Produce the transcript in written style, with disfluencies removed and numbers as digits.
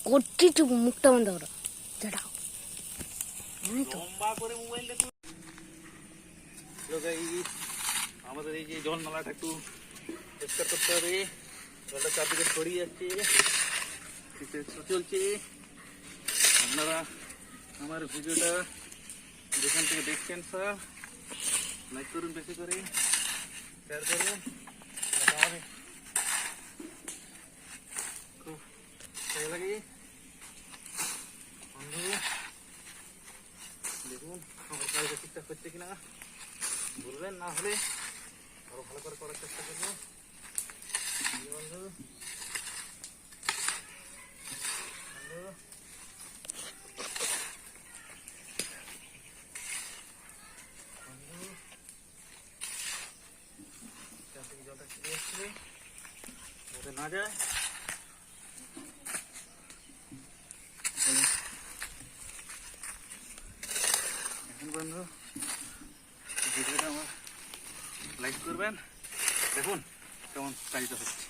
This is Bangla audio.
করছি, চুপ, মুখটা বন্ধ করো। দাঁড়াও, লম্বা করে মোবাইল দেখো। আমাদের এই যে জল নালাটা একটু পরিষ্কার করতে হবে। জলটা চারদিকে ছড়িয়ে যাচ্ছে, চলছে। আপনারা আমার ভিডিওটা যেখান থেকে দেখছেন স্যার, লাইক করুন, বেশি করে শেয়ার করুন। খুব ভালো লাগে বন্ধু। দেখুন আমার কাজটা ঠিকঠাক হচ্ছে কিনা বলবেন, না হলে আরো ভালো করে করার চেষ্টা করবো বন্ধু। জলটা ছেড়ে যাচ্ছে যাতে না যায়। এখন বন্ধু ভিডিওটা আমার লাইক করবেন, দেখুন কেমন কাজটা হচ্ছে।